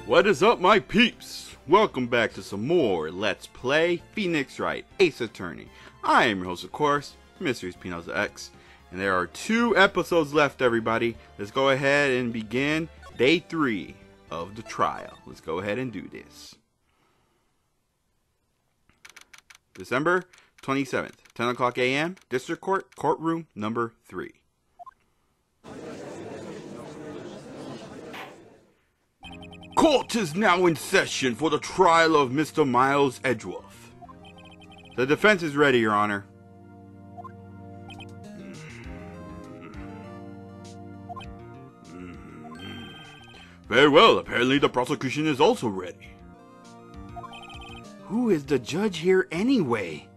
What is up, my peeps? Welcome back to some more Let's Play Phoenix Wright Ace Attorney. I am your host, of course, Mysteries Pinoza X, and there are 2 episodes left, everybody. Let's go ahead and begin day 3 of the trial. Let's go ahead and do this. December 27th, 10 o'clock a.m., District Court, Courtroom number 3. Court is now in session for the trial of Mr. Miles Edgeworth. The defense is ready, Your Honor. Very well, apparently the prosecution is also ready. Who is the judge here anyway?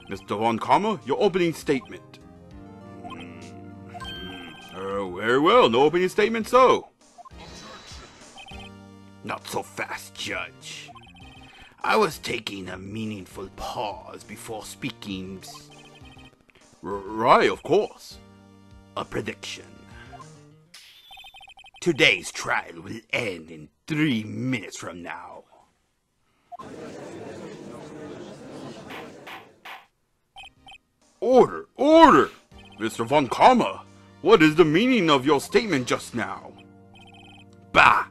Mr. Von Kharma, your opening statement. Very well, no opening statement, so. Not so fast, Judge. I was taking a meaningful pause before speaking. Right, of course. A prediction. Today's trial will end in 3 minutes from now. Order! Order! Mr. Von Kharma, what is the meaning of your statement just now? Bah!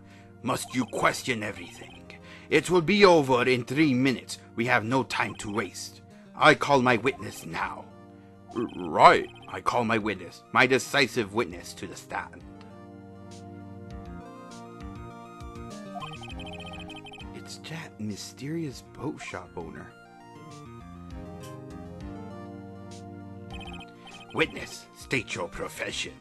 Must you question everything? It will be over in 3 minutes. We have no time to waste. I call my witness now. Right. I call my witness, my decisive witness, to the stand. It's that mysterious boat shop owner. Witness, state your profession.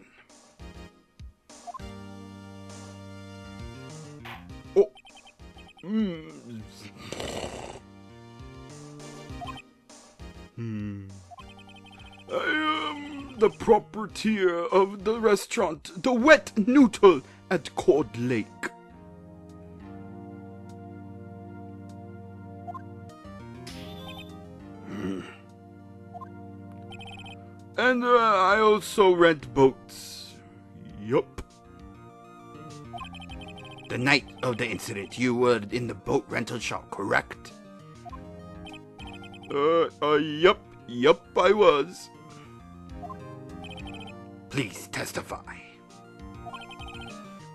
Oh. I am the proprietor of the restaurant, the Wet Noodle at Cold Lake. And I also rent boats. Yup. The night of the incident, you were in the boat rental shop, correct? Yup, I was. Please testify.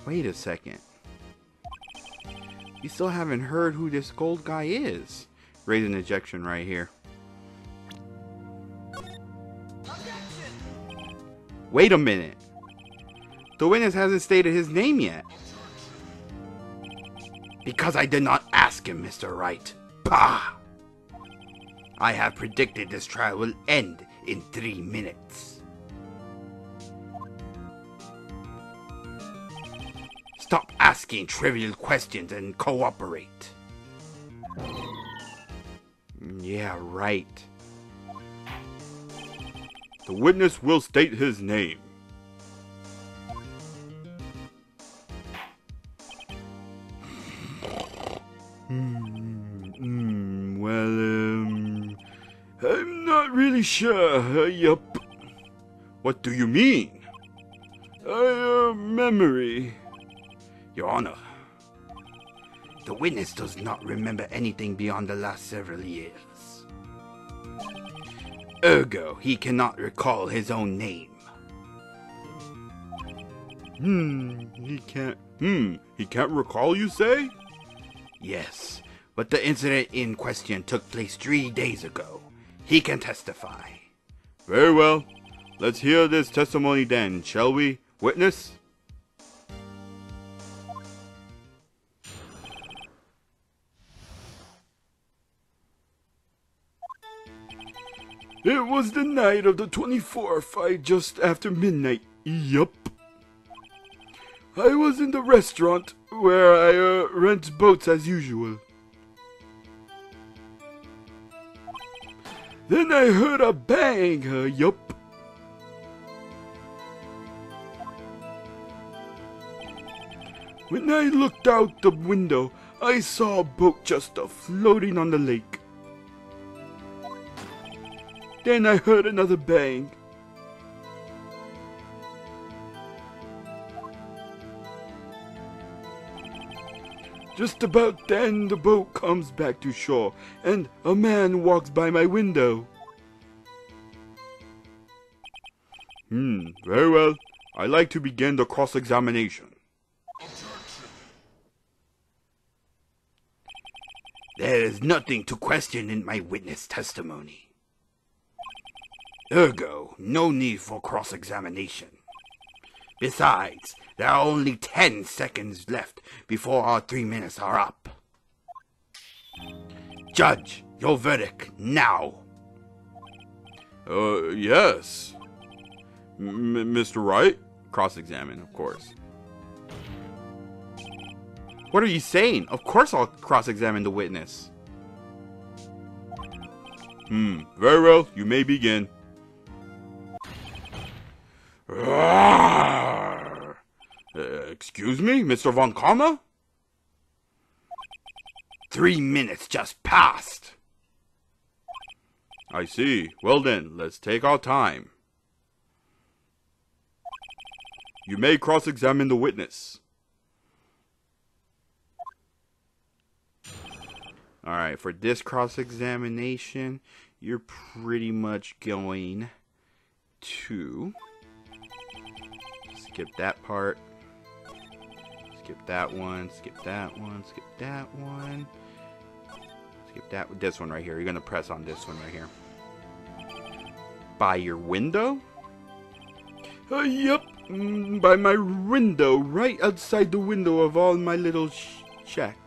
Wait a second. You still haven't heard who this gold guy is. Raise an ejection right here. Wait a minute. The witness hasn't stated his name yet. Because I did not ask him, Mr. Wright. Bah! I have predicted this trial will end in 3 minutes. Stop asking trivial questions and cooperate. Yeah, right. The witness will state his name. I'm not really sure. Yup. What do you mean? Memory. Your Honor, the witness does not remember anything beyond the last several years. Ergo, he cannot recall his own name. He can't recall, you say? Yes, but the incident in question took place 3 days ago. He can testify. Very well. Let's hear this testimony then, shall we, witness? It was the night of the 24th, just after midnight. Yup. I was in the restaurant where I rent boats as usual. Then I heard a bang, yup. When I looked out the window, I saw a boat just floating on the lake. Then I heard another bang. Just about then, the boat comes back to shore, and a man walks by my window. Very well. I'd like to begin the cross-examination. There is nothing to question in my witness testimony. Ergo, no need for cross-examination. Besides, there are only 10 seconds left before our 3 minutes are up. Judge, your verdict now. Yes. Mr. Wright? Cross-examine, of course. What are you saying? Of course I'll cross-examine the witness. Very well, you may begin. Excuse me, Mr. Von Kharma? 3 minutes just passed. I see. Well then, let's take our time. You may cross-examine the witness. Alright, for this cross-examination, you're pretty much going to skip that part, skip that one, skip that one, skip that one, skip that, this one right here. You're going to press on this one right here. By your window? Yep, by my window, right outside the window of all my little shack.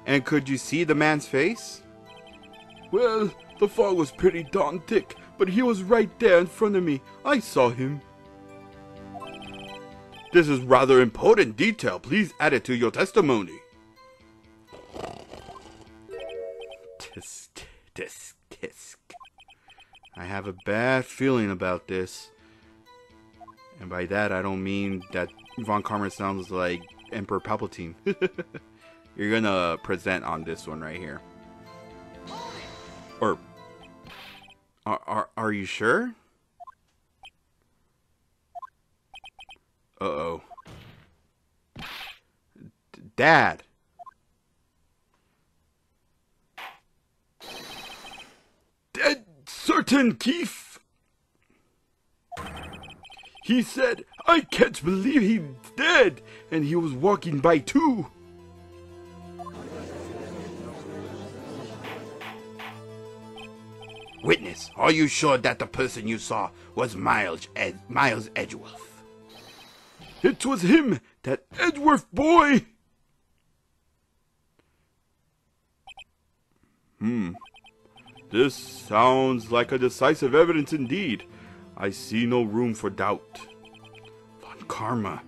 And could you see the man's face? Well, the fog was pretty darn thick, but he was right there in front of me. I saw him. This is rather important detail. Please add it to your testimony. Tisk, tisk, tisk. I have a bad feeling about this. And by that, I don't mean that Von Kharma sounds like Emperor Palpatine. You're gonna present on this one right here. Or are you sure? Uh-oh. Dad. Dead certain, Keith. He said, I can't believe he's dead, and he was walking by too. Witness, are you sure that the person you saw was Miles Edgeworth? It was him, that Edgeworth boy! This sounds like a decisive evidence indeed. I see no room for doubt. Von Kharma.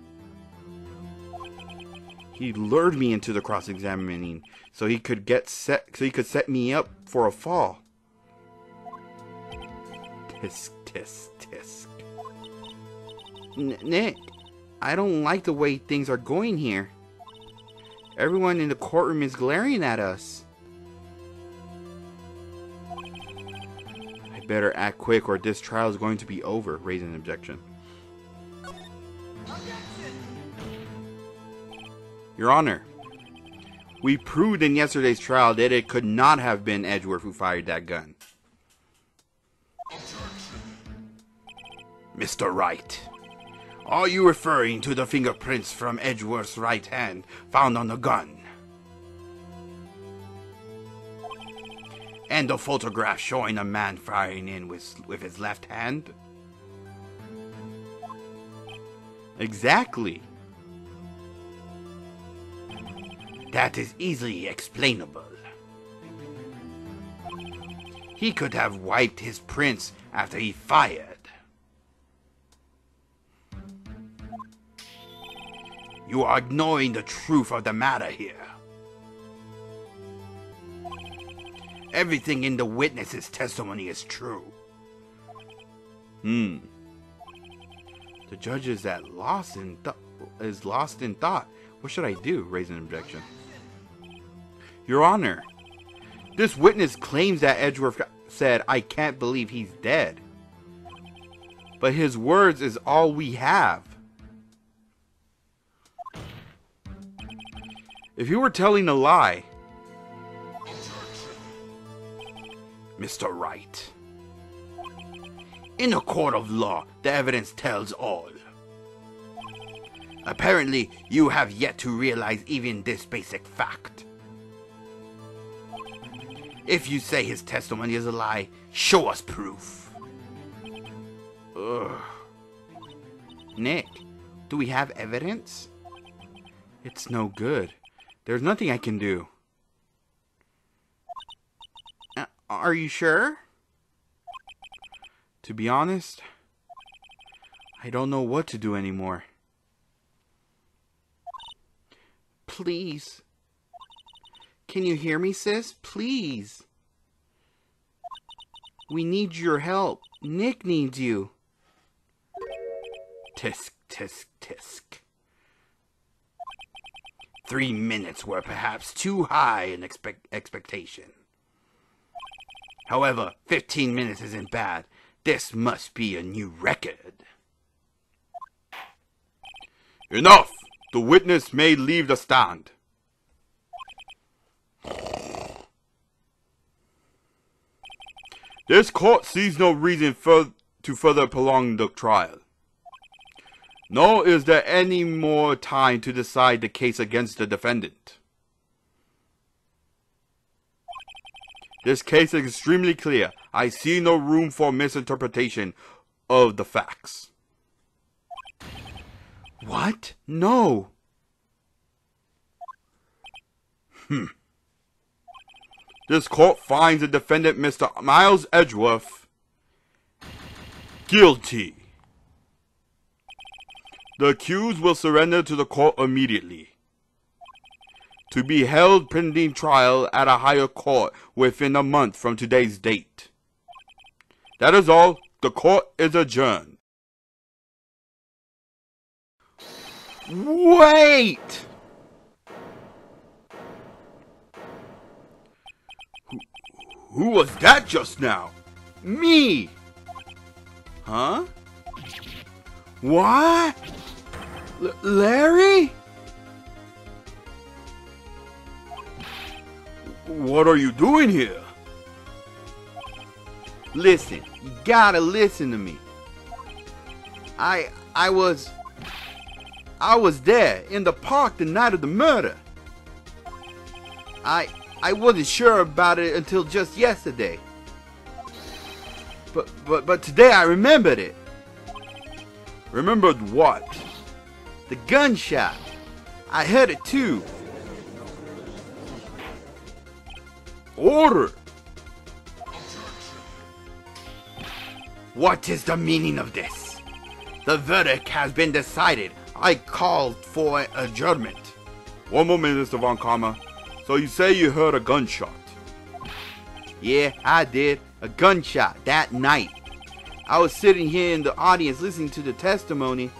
He lured me into the cross-examining so he could set me up for a fall. Tisk, tisk, tisk. Nick, I don't like the way things are going here. Everyone in the courtroom is glaring at us. I better act quick or this trial is going to be over. Raise an objection. Your Honor, we proved in yesterday's trial that it could not have been Edgeworth who fired that gun. Mr. Wright, are you referring to the fingerprints from Edgeworth's right hand found on the gun? And the photograph showing a man firing in with his left hand? Exactly. That is easily explainable. He could have wiped his prints after he fired. You are ignoring the truth of the matter here. Everything in the witness's testimony is true. The judge is lost in thought. What should I do? Raise an objection. Your Honor, this witness claims that Edgeworth said, I can't believe he's dead. But his words is all we have. if you were telling a lie... Mr. Wright. In a court of law, the evidence tells all. Apparently, you have yet to realize even this basic fact. If you say his testimony is a lie, show us proof. Ugh. Nick, do we have evidence? It's no good. There's nothing I can do. Are you sure? To be honest, I don't know what to do anymore. Please. Can you hear me, sis? Please. We need your help. Nick needs you. Tisk, tisk, tisk. 3 minutes were perhaps too high in expectation. However, 15 minutes isn't bad. This must be a new record. Enough! The witness may leave the stand. This court sees no reason to further prolong the trial. Nor is there any more time to decide the case against the defendant. This case is extremely clear. I see no room for misinterpretation of the facts. What? No. This court finds the defendant, Mr. Miles Edgeworth, guilty. The accused will surrender to the court immediately, to be held pending trial at a higher court within a month from today's date. That is all. The court is adjourned. Wait! Who was that just now? Me! Huh? What? Larry? What are you doing here? Listen, you gotta listen to me. I was there in the park the night of the murder. I wasn't sure about it until just yesterday. But today I remembered it. Remembered what? The gunshot. I heard it too. Order. What is the meaning of this? The verdict has been decided. I called for adjournment. One moment, Mr. Von Kharma. So you say you heard a gunshot? Yeah, I did. A gunshot that night. I was sitting here in the audience listening to the testimony.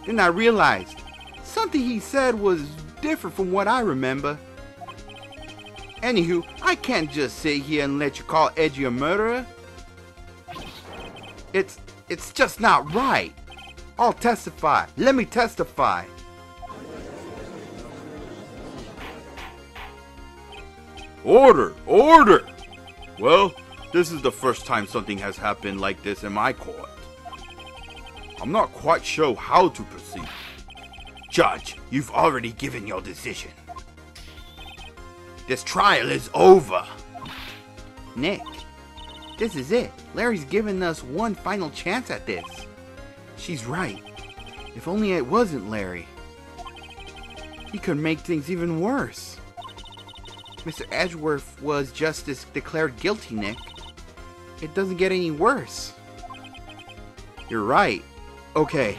Then I realized something he said was different from what I remember. Anywho, I can't just sit here and let you call Edgy a murderer. It's just not right. I'll testify. Let me testify. Order! Order! Well, this is the first time something has happened like this in my court. I'm not quite sure how to proceed. Judge, you've already given your decision. This trial is over. Nick, this is it. Larry's given us one final chance at this. She's right. If only it wasn't Larry. He could make things even worse. Mr. Edgeworth was just declared guilty, Nick. It doesn't get any worse. You're right. Okay.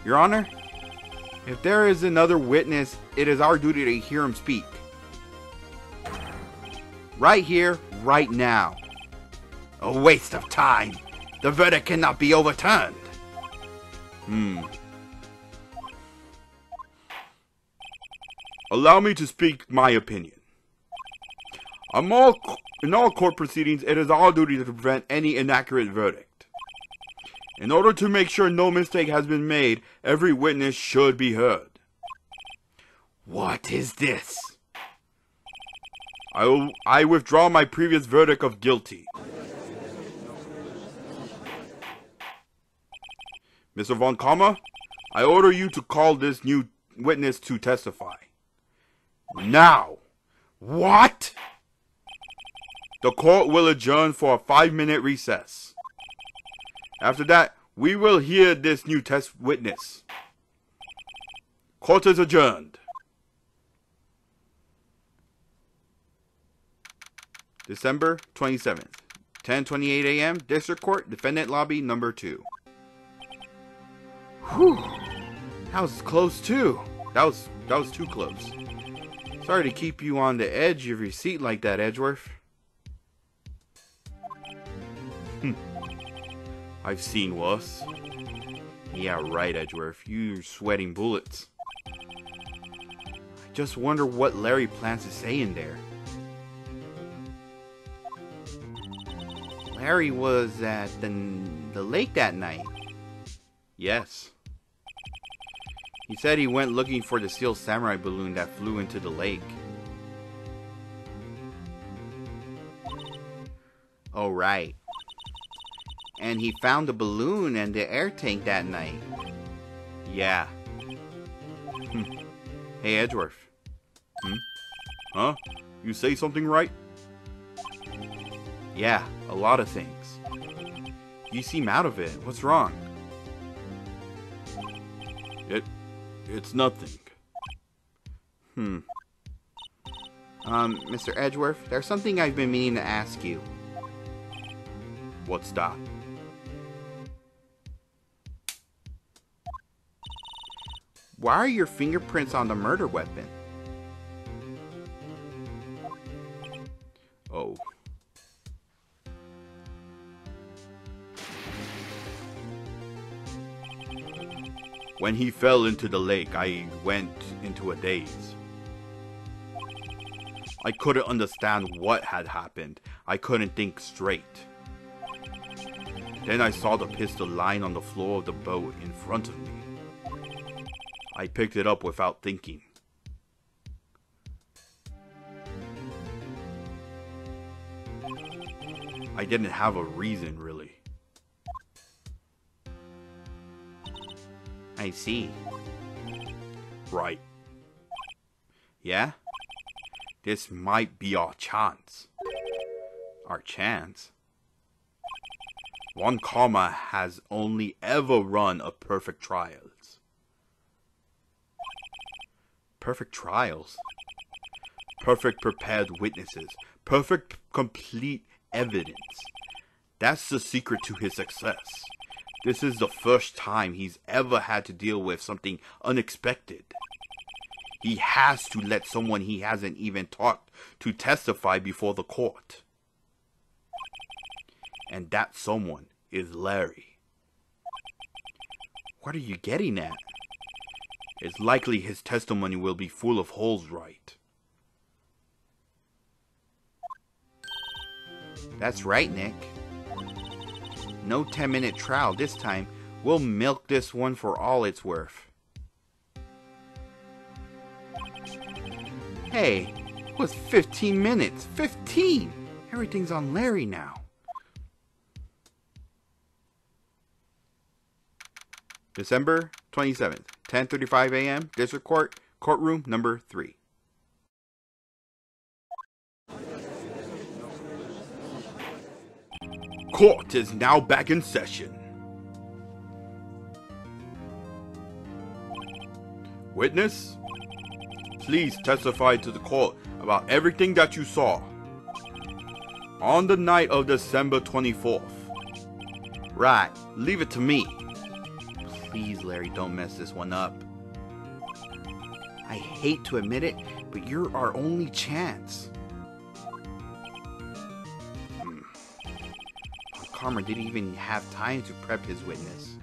Your Honor, if there is another witness, it is our duty to hear him speak. Right here, right now. A waste of time. The verdict cannot be overturned. Allow me to speak my opinion. In all court proceedings, it is our duty to prevent any inaccurate verdict. In order to make sure no mistake has been made, every witness should be heard. What is this? I withdraw my previous verdict of guilty. Mr. Von Kharma, I order you to call this new witness to testify. Now! What? The court will adjourn for a 5-minute recess. After that, we will hear this new test witness. Court is adjourned. December 27th, 10:28 a.m. District Court, Defendant Lobby Number 2. Whew. That was close too. That was too close. Sorry to keep you on the edge of your seat like that, Edgeworth. I've seen worse. Yeah, right, Edgeworth. You're sweating bullets. I just wonder what Larry plans to say in there. Larry was at the lake that night. Yes. He said he went looking for the steel samurai balloon that flew into the lake. Oh, right. And he found the balloon and the air tank that night. Yeah. Hey, Edgeworth. Huh? You say something right? Yeah, a lot of things. You seem out of it. What's wrong? It's nothing. Mr. Edgeworth, there's something I've been meaning to ask you. What's that? Why are your fingerprints on the murder weapon? Oh. When he fell into the lake, I went into a daze. I couldn't understand what had happened. I couldn't think straight. Then I saw the pistol lying on the floor of the boat in front of me. I picked it up without thinking. I didn't have a reason, really. I see. Right. Yeah? This might be our chance. Our chance? Von Kharma has only ever run a perfect trials. Perfect trials? Perfect prepared witnesses. Perfect complete evidence. That's the secret to his success. This is the first time he's ever had to deal with something unexpected. He has to let someone he hasn't even talked to testify before the court. And that someone is Larry. What are you getting at? It's likely his testimony will be full of holes, right? That's right, Nick. No 10-minute trial this time. We'll milk this one for all it's worth. Hey, it was 15 minutes. 15! Everything's on Larry now. December 27th, 10:35 a.m. District Court, Courtroom Number 3. Court is now back in session. Witness, please testify to the court about everything that you saw on the night of December 24th. Right, leave it to me. Please, Larry, don't mess this one up. I hate to admit it, but you're our only chance. Kharma didn't even have time to prep his witness.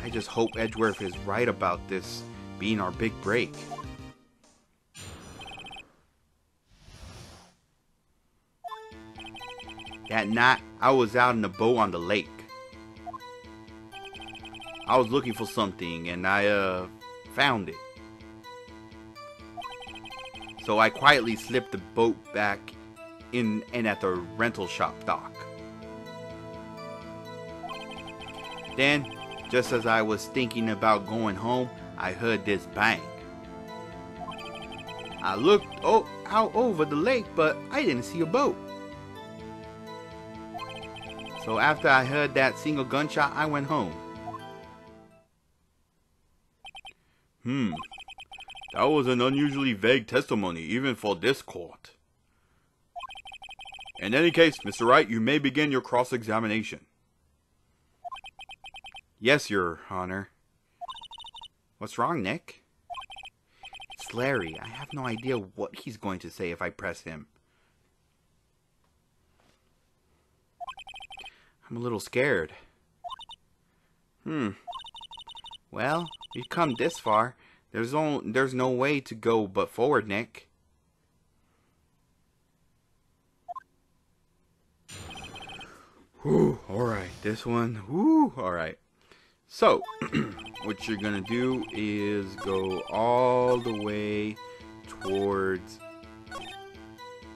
I just hope Edgeworth is right about this being our big break. That night, I was out in a boat on the lake. I was looking for something and I found it. so I quietly slipped the boat back in and at the rental shop dock. Then, just as I was thinking about going home, I heard this bang. I looked out over the lake, but I didn't see a boat. So after I heard that single gunshot, I went home. That was an unusually vague testimony, even for this court. In any case, Mr. Wright, you may begin your cross-examination. Yes, Your Honor. What's wrong, Nick? It's Larry. I have no idea what he's going to say if I press him. I'm a little scared. Well, we've come this far. There's no way to go but forward, Nick. Whew, alright, this one, whew, alright. So, what you're gonna do is go all the way towards,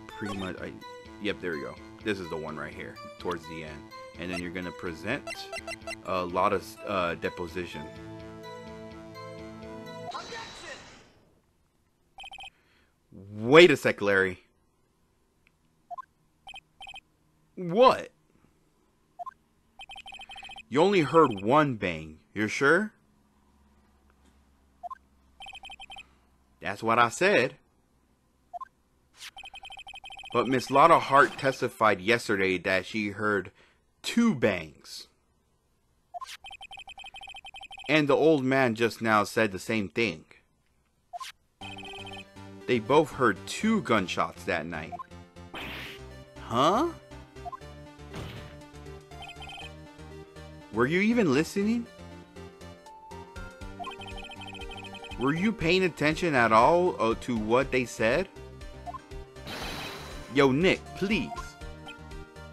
pretty much, yep, there we go. This is the one right here, towards the end. And then you're gonna present Lotta's deposition. Wait a sec, Larry. What? You only heard one bang. You're sure? That's what I said. But Miss Lotta Hart testified yesterday that she heard 2 bangs. And the old man just now said the same thing. They both heard 2 gunshots that night. Huh? Were you even listening? Were you paying attention at all to what they said? Yo, Nick, please.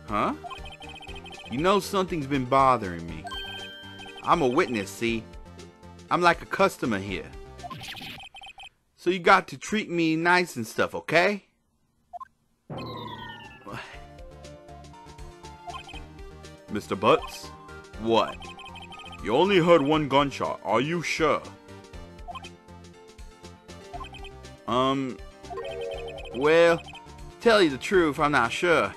Huh? You know something's been bothering me. I'm a witness, see? I'm like a customer here. So you got to treat me nice and stuff, okay? Mr. Butz? What? You only heard 1 gunshot. Are you sure? Well, to tell you the truth, I'm not sure.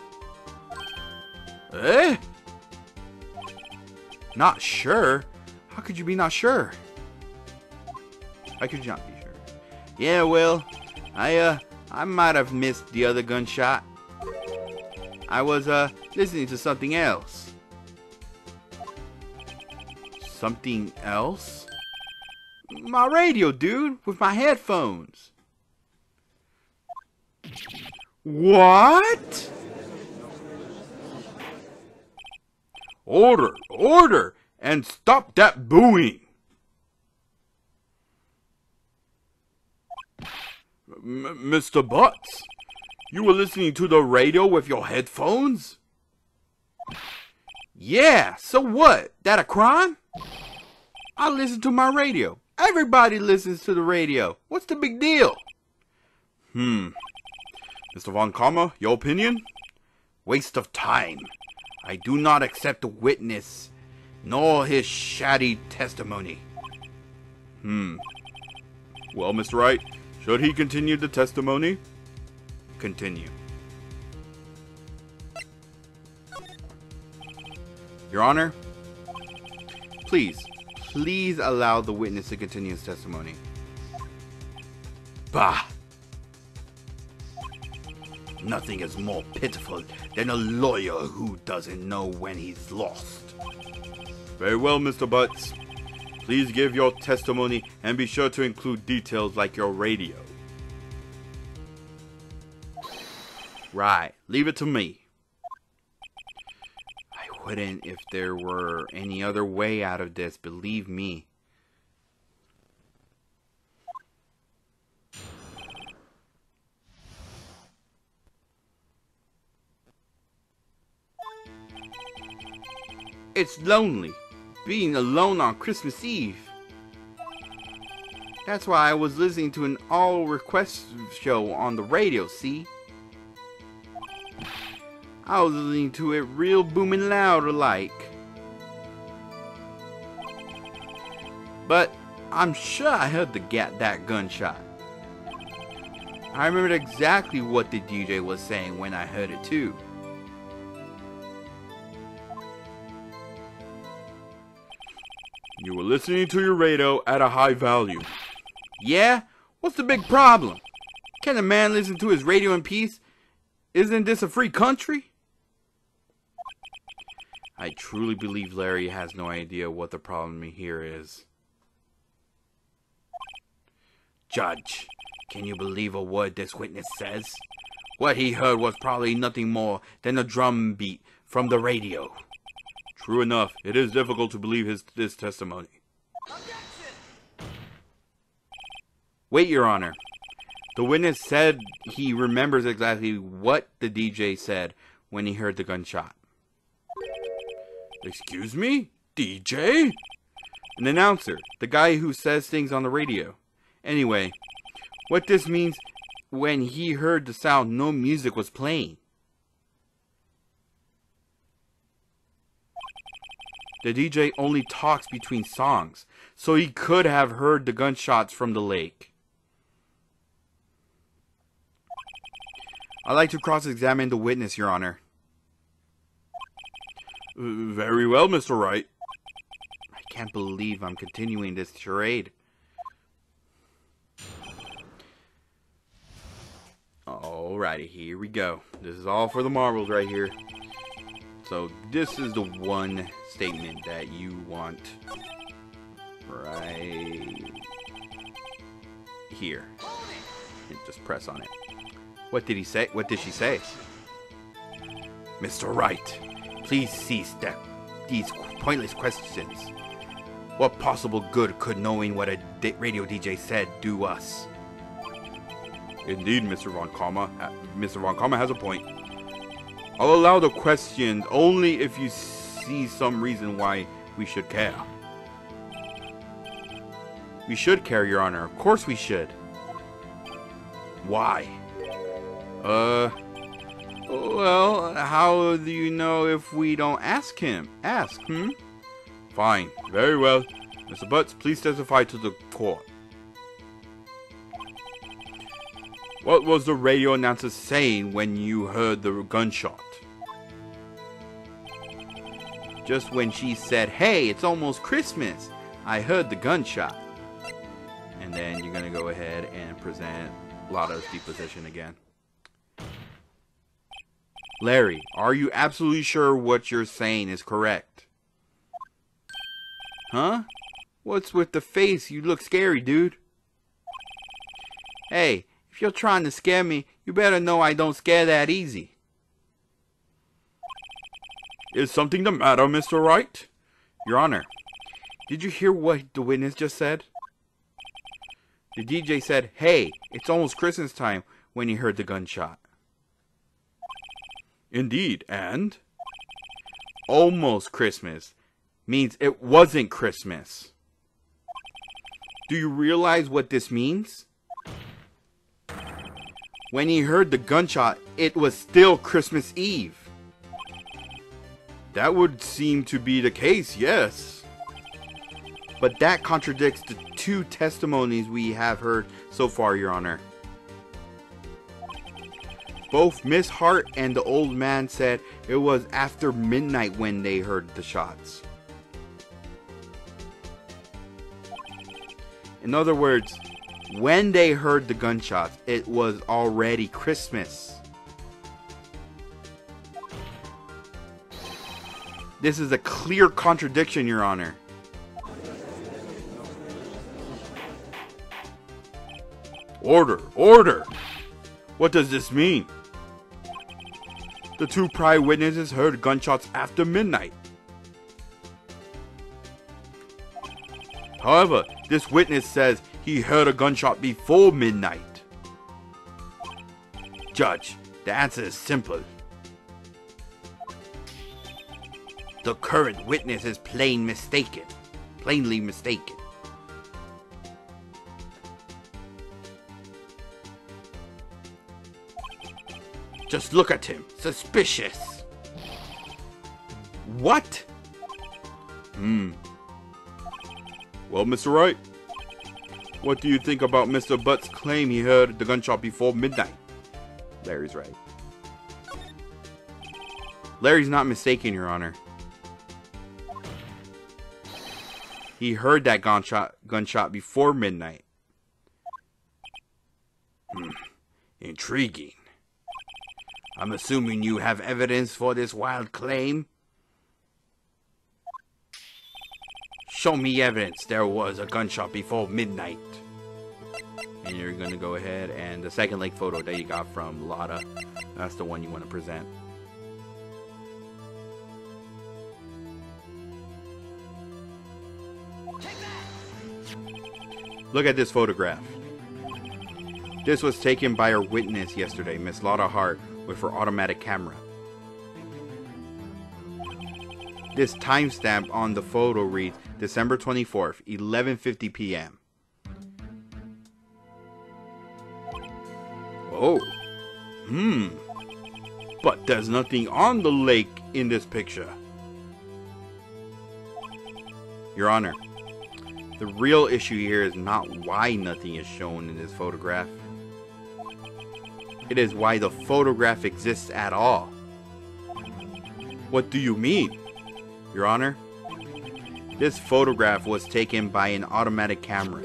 Eh? Not sure? How could you be not sure? How could you not be sure? Yeah, well, I might have missed the other gunshot. I was, listening to something else. Something else? My radio, dude, with my headphones. What? Order, order, and stop that booing. Mr. Butz, you were listening to the radio with your headphones? Yeah, so what? That a crime? I listen to my radio. Everybody listens to the radio. What's the big deal? Mr. Von Karma, your opinion? Waste of time. I do not accept the witness, nor his shoddy testimony. Well, Mr. Wright, should he continue the testimony? Continue. Your Honor, please allow the witness to continue his testimony. Bah! Nothing is more pitiful than a lawyer who doesn't know when he's lost. Very well, Mr. Butz. Please give your testimony and be sure to include details like your radio. Right, leave it to me. I wouldn't if there were any other way out of this, believe me. It's lonely, being alone on Christmas Eve. That's why I was listening to an all-request show on the radio, see? I was listening to it real booming loud like. But I'm sure I heard that gunshot. I remembered exactly what the DJ was saying when I heard it too. You were listening to your radio at a high volume. Yeah? What's the big problem? Can a man listen to his radio in peace? Isn't this a free country? I truly believe Larry has no idea what the problem here is. Judge, can you believe a word this witness says? What he heard was probably nothing more than a drum beat from the radio. True enough, it is difficult to believe this testimony. Wait, Your Honor. The witness said he remembers exactly what the DJ said when he heard the gunshot. Excuse me? DJ? An announcer, the guy who says things on the radio. Anyway, what this means, when he heard the sound, no music was playing. The DJ only talks between songs, so he could have heard the gunshots from the lake. I'd like to cross-examine the witness, Your Honor. Very well, Mr. Wright. I can't believe I'm continuing this charade. Alrighty, here we go. This is all for the marbles right here. So this is the one statement that you want right here. And just press on it. What did he say? What did she say? Mr. Wright, please cease these pointless questions. What possible good could knowing what a radio DJ said do us? Indeed, Mr. Von Karma has a point. I'll allow the questions only if you see some reason why we should care. We should care, Your Honor. Of course we should. Why? Well, how do you know if we don't ask him? Ask, Fine. Very well. Mr. Butz, please testify to the court. What was the radio announcer saying when you heard the gunshot? Just when she said, hey, it's almost Christmas, I heard the gunshot. And then you're going to go ahead and present Lotta's deposition again. Larry, are you absolutely sure what you're saying is correct? Huh? What's with the face? You look scary, dude. Hey, if you're trying to scare me, you better know I don't scare that easy. Is something the matter, Mr. Wright? Your Honor, did you hear what the witness just said? The DJ said, hey, it's almost Christmas time when he heard the gunshot. Indeed, and? Almost Christmas means it wasn't Christmas. Do you realize what this means? When he heard the gunshot, it was still Christmas Eve. That would seem to be the case, yes. But that contradicts the two testimonies we have heard so far, Your Honor. Both Miss Hart and the old man said it was after midnight when they heard the shots. In other words, when they heard the gunshots, it was already Christmas. This is a clear contradiction, Your Honor. Order! Order! What does this mean? The two prior witnesses heard gunshots after midnight. However, this witness says he heard a gunshot before midnight. Judge, the answer is simple. The current witness is plainly mistaken. Just look at him. Suspicious. What? Well, Mr. Wright, what do you think about Mr. Butt's claim he heard the gunshot before midnight? Larry's right. Larry's not mistaken, Your Honor. He heard that gunshot before midnight. Intriguing. I'm assuming you have evidence for this wild claim? Show me evidence there was a gunshot before midnight. And you're going to go ahead and the second lake photo that you got from Lotta, that's the one you want to present. Look at this photograph. This was taken by our witness yesterday, Miss Lotta Hart, with her automatic camera. This timestamp on the photo reads December 24th, 11:50 p.m. Oh. But there's nothing on the lake in this picture. Your Honor, the real issue here is not why nothing is shown in this photograph. It is why the photograph exists at all. What do you mean? Your Honor, this photograph was taken by an automatic camera.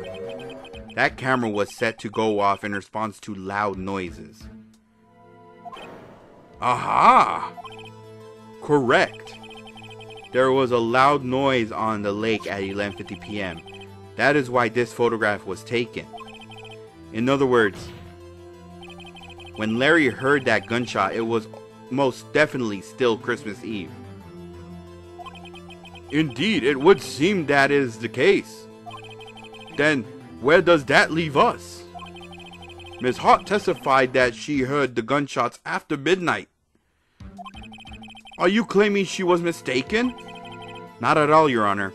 That camera was set to go off in response to loud noises. Aha! Correct. There was a loud noise on the lake at 11:50 p.m. That is why this photograph was taken. In other words, when Larry heard that gunshot, it was most definitely still Christmas Eve. Indeed, it would seem that is the case. Then, where does that leave us? Ms. Hart testified that she heard the gunshots after midnight. Are you claiming she was mistaken? Not at all, Your Honor.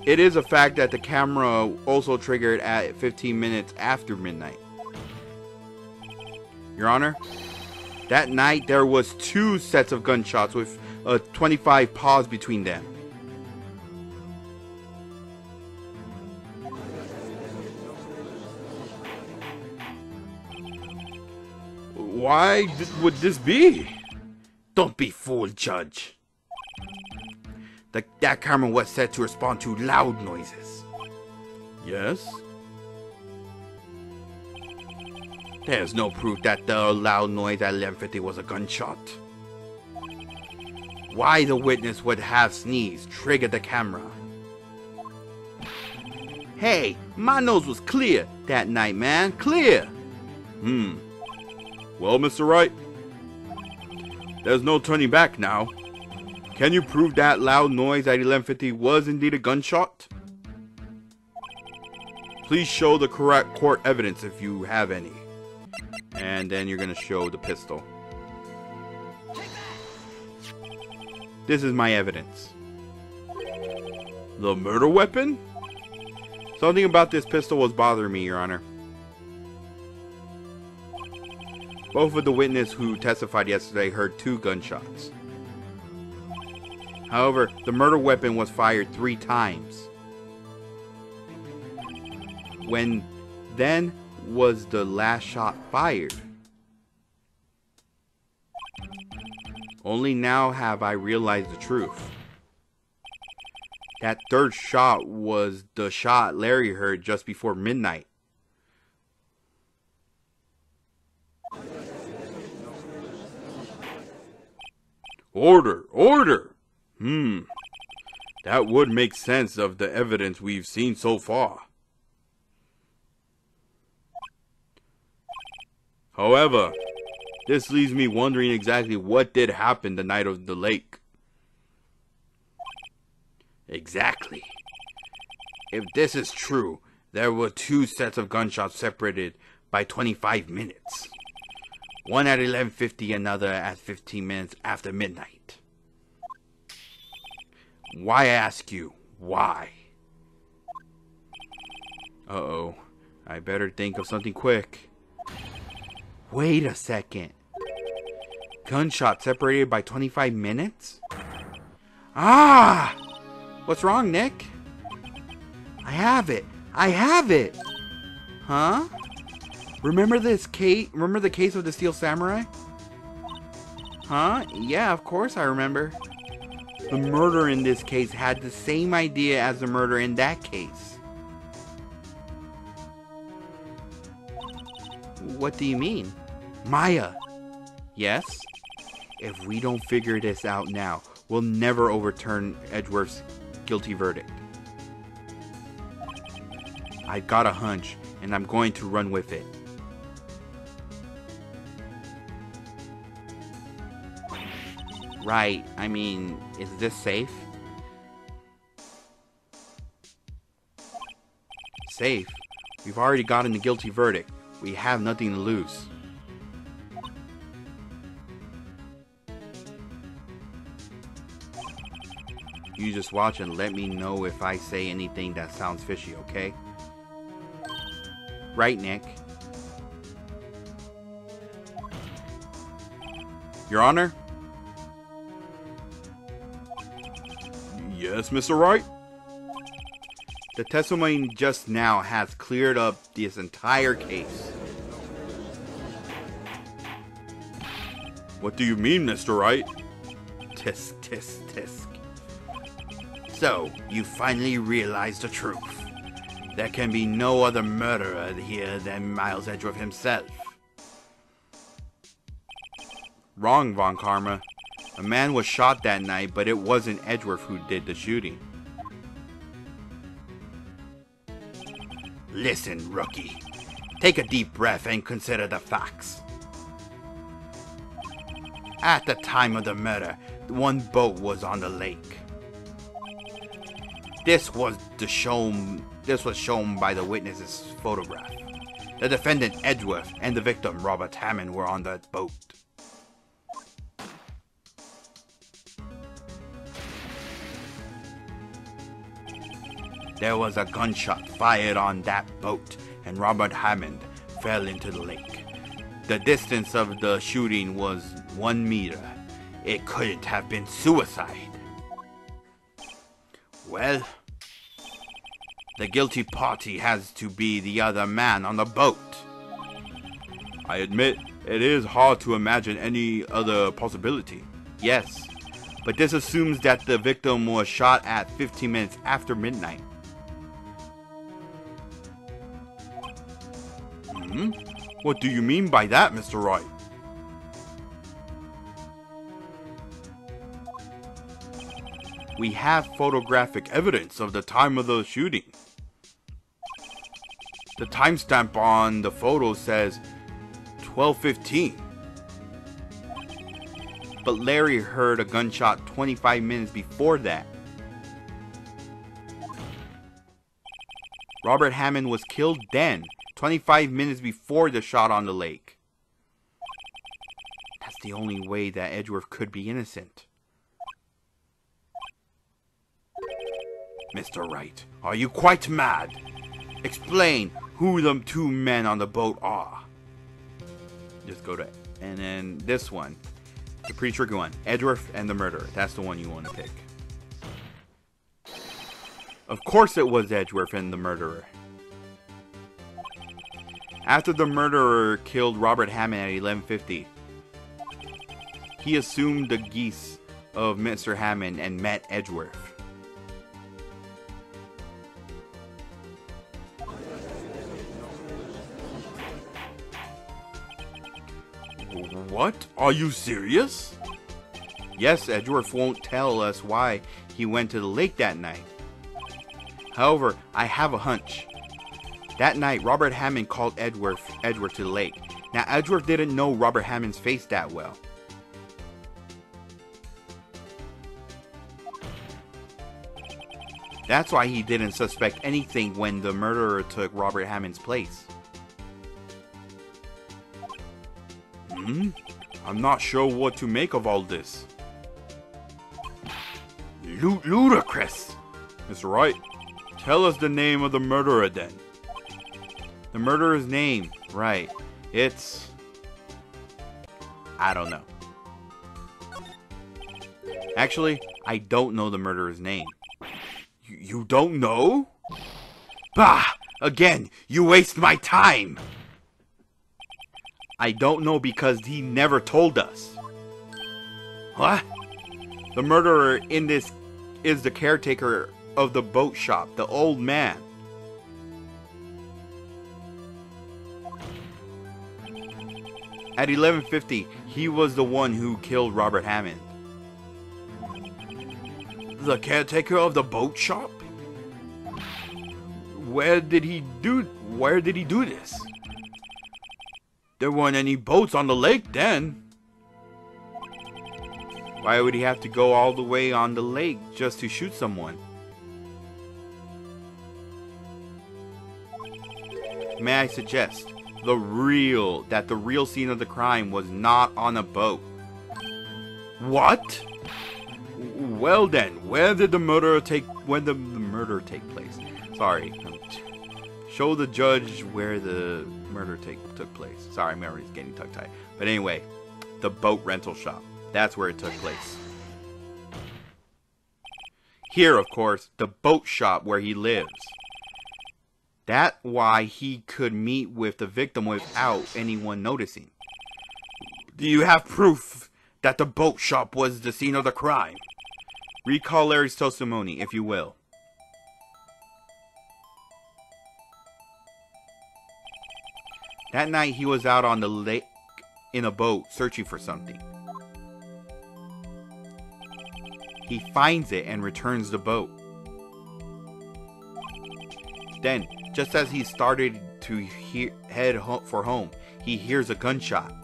It is a fact that the camera also triggered at 15 minutes after midnight. Your Honor, that night there was 2 sets of gunshots with a 25 pause between them. Why would this be? Don't be fooled, Judge. That camera was set to respond to loud noises. Yes? There's no proof that the loud noise at 11:50 was a gunshot. Why the witness would have sneezed triggered the camera. Hey, my nose was clear that night, man. Clear. Well, Mr. Wright, there's no turning back now. Can you prove that loud noise at 11:50 was indeed a gunshot? Please show the correct court evidence if you have any. And then you're going to show the pistol. This is my evidence. The murder weapon? Something about this pistol was bothering me, Your Honor. Both of the witnesses who testified yesterday heard 2 gunshots. However, the murder weapon was fired 3 times. When then was the last shot fired? Only now have I realized the truth. That 3rd shot was the shot Larry heard just before midnight. Order! Order! That would make sense of the evidence we've seen so far. However, this leaves me wondering exactly what did happen the night of the lake. Exactly. If this is true, there were 2 sets of gunshots separated by 25 minutes. One at 11:50, another at 15 minutes after midnight. Why, I ask you, why? Uh-oh. I better think of something quick. Wait a second. Gunshot separated by 25 minutes? Ah! What's wrong, Nick? I have it. I have it! Huh? Remember this case? Remember the case of the Steel Samurai? Huh? Yeah, of course I remember. The murderer in this case had the same idea as the murderer in that case. What do you mean? Maya! Yes? If we don't figure this out now, we'll never overturn Edgeworth's guilty verdict. I got a hunch, and I'm going to run with it. Right, I mean, is this safe? Safe? We've already gotten the guilty verdict. We have nothing to lose. You just watch and let me know if I say anything that sounds fishy, okay? Right, Nick? Your Honor? Yes, Mr. Wright? The testimony just now has cleared up this entire case. What do you mean, Mr. Wright? Tisk, tisk, tisk. So, you finally realize the truth. There can be no other murderer here than Miles Edgeworth himself. Wrong, Von Kharma. A man was shot that night, but it wasn't Edgeworth who did the shooting. Listen, rookie. Take a deep breath and consider the facts. At the time of the murder, one boat was on the lake. This was shown by the witness's photograph. The defendant Edgeworth and the victim Robert Hammond were on that boat. There was a gunshot fired on that boat, and Robert Hammond fell into the lake. The distance of the shooting was 1 meter. It couldn't have been suicide. Well, the guilty party has to be the other man on the boat. I admit, it is hard to imagine any other possibility. Yes, but this assumes that the victim was shot at 15 minutes after midnight. What do you mean by that, Mr. Wright? We have photographic evidence of the time of the shooting. The timestamp on the photo says 12:15. But Larry heard a gunshot 25 minutes before that. Robert Hammond was killed then, 25 minutes before the shot on the lake. That's the only way that Edgeworth could be innocent. Mr. Wright, are you quite mad? Explain who the two men on the boat are. Just go to, and then this one. The pretty tricky one. Edgeworth and the murderer. That's the one you want to pick. Of course it was Edgeworth and the murderer. After the murderer killed Robert Hammond at 11:50, he assumed the geese of Mr. Hammond and met Edgeworth. What? Are you serious? Yes, Edgeworth won't tell us why he went to the lake that night. However, I have a hunch. That night, Robert Hammond called Edgeworth to the lake. Now, Edgeworth didn't know Robert Hammond's face that well. That's why he didn't suspect anything when the murderer took Robert Hammond's place. I'm not sure what to make of all this. Ludicrous! Mr. Wright, tell us the name of the murderer then. The murderer's name, right. It's I don't know. Actually, I don't know the murderer's name. You don't know? Bah! Again, you waste my time! I don't know because he never told us. What? The murderer in this is the caretaker of the boat shop, the old man. At 11:50, he was the one who killed Robert Hammond. The caretaker of the boat shop? Where did he do this? There weren't any boats on the lake then. Why would he have to go all the way on the lake just to shoot someone? May I suggest the real scene of the crime was not on a boat? What? Well then, when did the murder take place? Sorry. Show the judge where the murder took place. Sorry, my memory's getting tongue-tied. But anyway, the boat rental shop. That's where it took place. Here, of course, the boat shop where he lives. That's why he could meet with the victim without anyone noticing. Do you have proof that the boat shop was the scene of the crime? Recall Larry's testimony, if you will. That night he was out on the lake in a boat searching for something. He finds it and returns the boat. Then, just as he started to head for home, he hears a gunshot.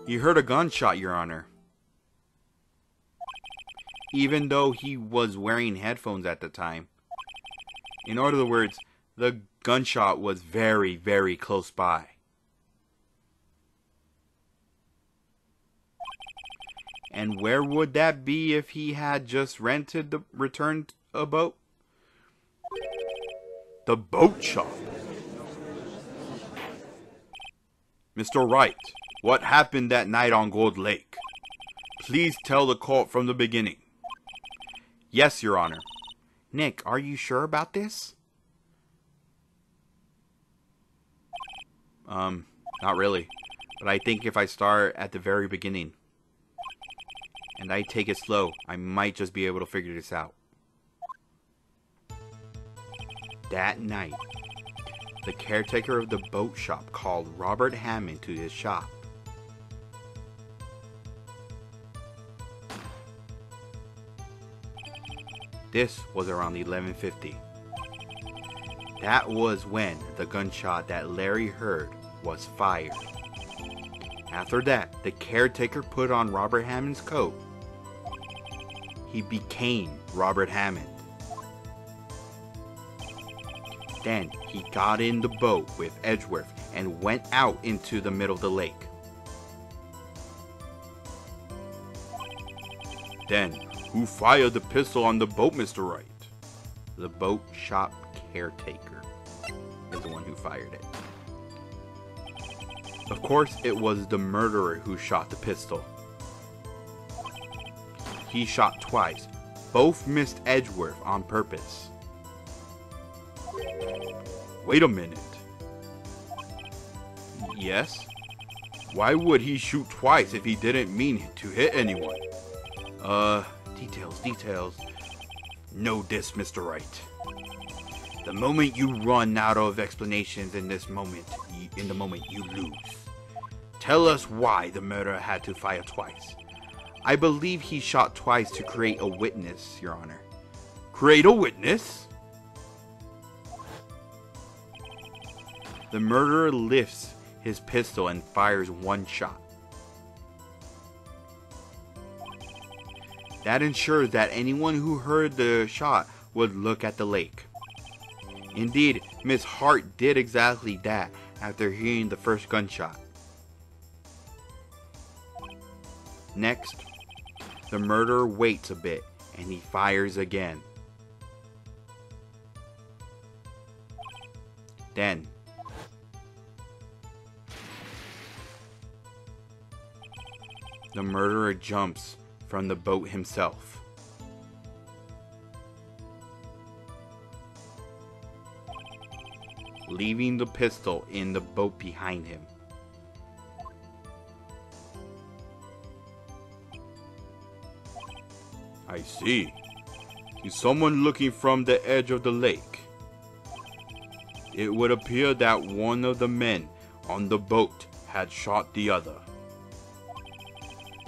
You heard a gunshot, Your Honor. Even though he was wearing headphones at the time. In other words, the gunshot was very, very close by. And where would that be if he had just returned a boat? The boat shop. Mr. Wright, what happened that night on Gold Lake? Please tell the court from the beginning. Yes, Your Honor. Nick, are you sure about this? Not really. But I think if I start at the very beginning and I take it slow, I might just be able to figure this out. That night, the caretaker of the boat shop called Robert Hammond to his shop. This was around 11:50. That was when the gunshot that Larry heard was fired. After that, the caretaker put on Robert Hammond's coat. He became Robert Hammond. Then he got in the boat with Edgeworth and went out into the middle of the lake. Then, who fired the pistol on the boat, Mr. Wright? The boat shop caretaker is the one who fired it. Of course, it was the murderer who shot the pistol. He shot twice. Both missed Edgeworth on purpose. Wait a minute. Yes? Why would he shoot twice if he didn't mean to hit anyone? Details. Know this, Mr. Wright. The moment you run out of explanations in the moment you lose. Tell us why the murderer had to fire twice. I believe he shot twice to create a witness, Your Honor. Create a witness? The murderer lifts his pistol and fires one shot. That ensures that anyone who heard the shot would look at the lake. Indeed, Miss Hart did exactly that after hearing the first gunshot. Next, the murderer waits a bit and he fires again. Then, The murderer jumps from the boat himself. Leaving the pistol in the boat behind him. I see. Is someone looking from the edge of the lake? It would appear that one of the men on the boat had shot the other.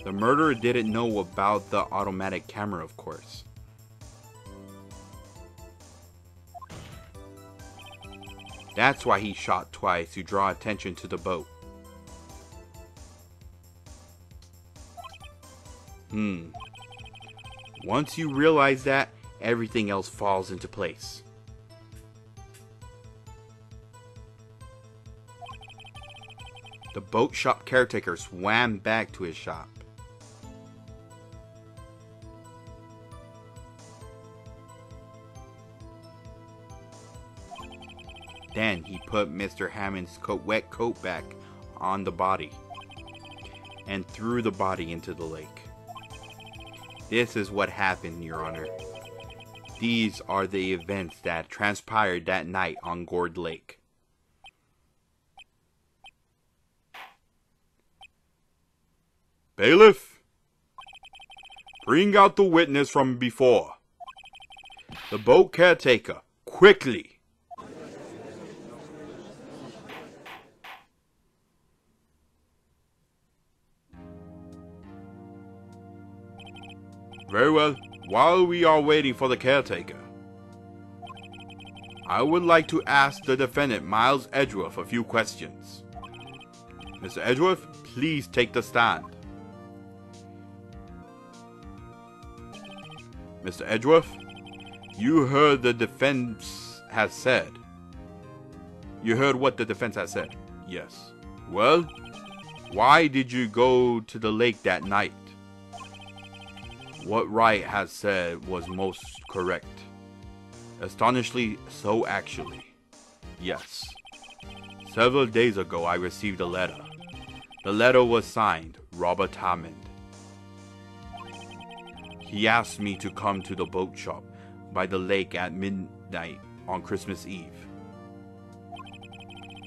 The murderer didn't know about the automatic camera, of course. That's why he shot twice, to draw attention to the boat. Once you realize that, everything else falls into place. The boat shop caretaker swam back to his shop. Then he put Mr. Hammond's wet coat back on the body and threw the body into the lake. This is what happened, Your Honor. These are the events that transpired that night on Gourd Lake. Bailiff, bring out the witness from before. The boat caretaker, quickly. Very well. While we are waiting for the caretaker, I would like to ask the defendant, Miles Edgeworth, a few questions. Mr. Edgeworth, please take the stand. Mr. Edgeworth, you heard the defense has said. You heard what the defense has said? Yes. Well, why did you go to the lake that night? What Wright has said was most correct. Astonishingly so, actually. Yes. Several days ago I received a letter. The letter was signed Robert Hammond. He asked me to come to the boat shop by the lake at midnight on Christmas Eve.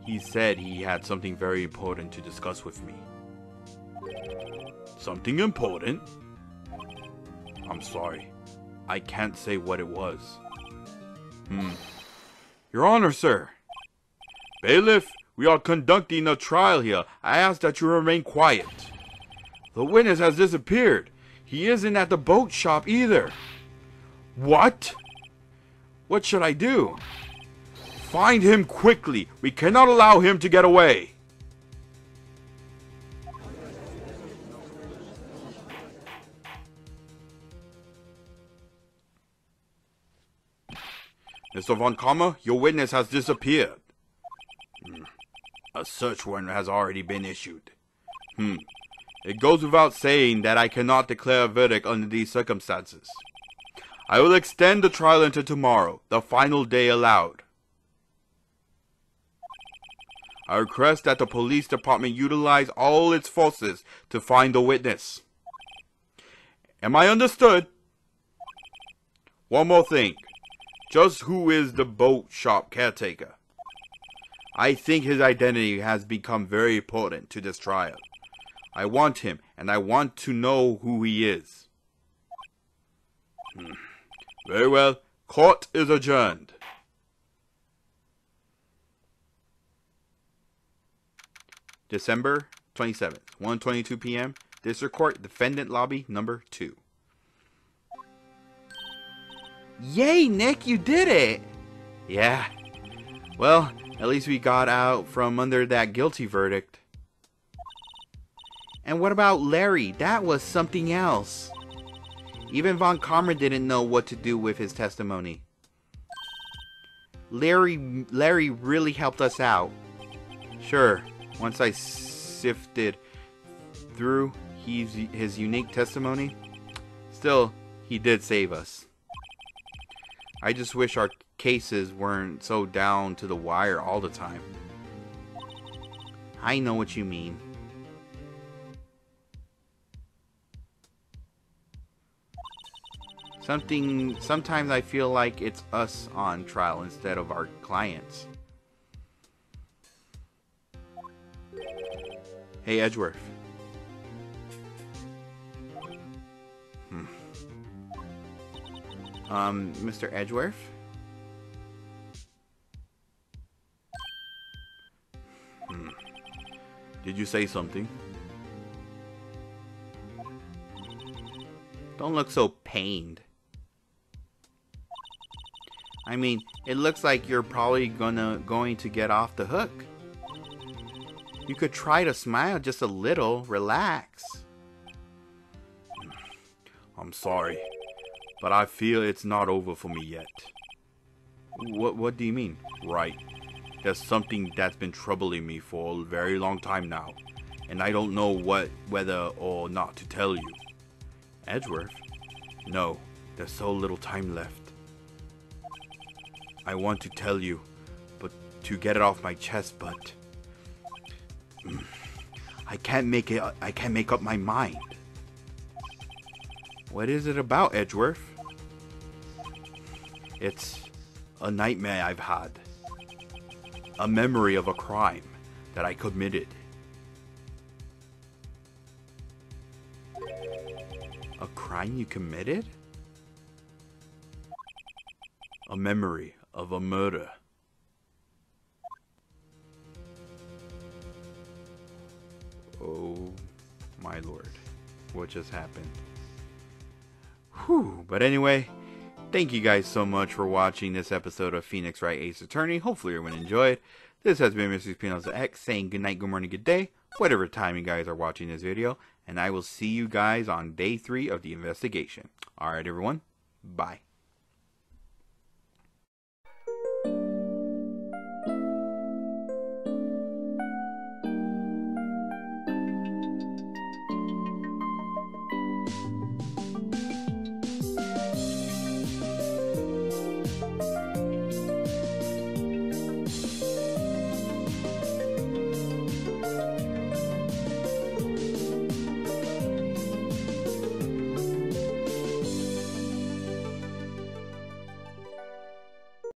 He said he had something very important to discuss with me. Something important? I'm sorry. I can't say what it was. Your Honor, sir. Bailiff, we are conducting a trial here. I ask that you remain quiet. The witness has disappeared. He isn't at the boat shop either. What? What should I do? Find him quickly. We cannot allow him to get away. Mr. Von Kharma, your witness has disappeared. A search warrant has already been issued. It goes without saying that I cannot declare a verdict under these circumstances. I will extend the trial until tomorrow, the final day allowed. I request that the police department utilize all its forces to find the witness. Am I understood? One more thing. Just who is the boat shop caretaker? I think his identity has become very important to this trial. I want him, and I want to know who he is. Very well. Court is adjourned. December 27th, 1:22 p.m. District Court, Defendant Lobby, number 2. Yay, Nick, you did it! Yeah. Well, at least we got out from under that guilty verdict. And what about Larry? That was something else. Even Von Kharma didn't know what to do with his testimony. Larry really helped us out. Sure, once I sifted through his unique testimony, still, he did save us. I just wish our cases weren't so down to the wire all the time. I know what you mean. Sometimes I feel like it's us on trial instead of our clients. Hey, Edgeworth. Mr. Edgeworth? Did you say something? Don't look so pained. I mean, it looks like you're probably going to get off the hook. You could try to smile just a little, relax. I'm sorry, but I feel it's not over for me yet. What do you mean? Right. There's something that's been troubling me for a very long time now, and I don't know whether or not to tell you. Edgeworth? No, there's so little time left. I want to tell you, but to get it off my chest, but I can't make up my mind. What is it about, Edgeworth? It's a nightmare I've had. A memory of a crime that I committed. A crime you committed? A memory of a murder. Oh my lord, what just happened? Whew. But anyway, thank you guys so much for watching this episode of Phoenix Wright Ace Attorney. Hopefully everyone enjoyed. This has been Mr. Spinoza X saying good night, good morning, good day, whatever time you guys are watching this video. And I will see you guys on day 3 of the investigation. Alright everyone, bye.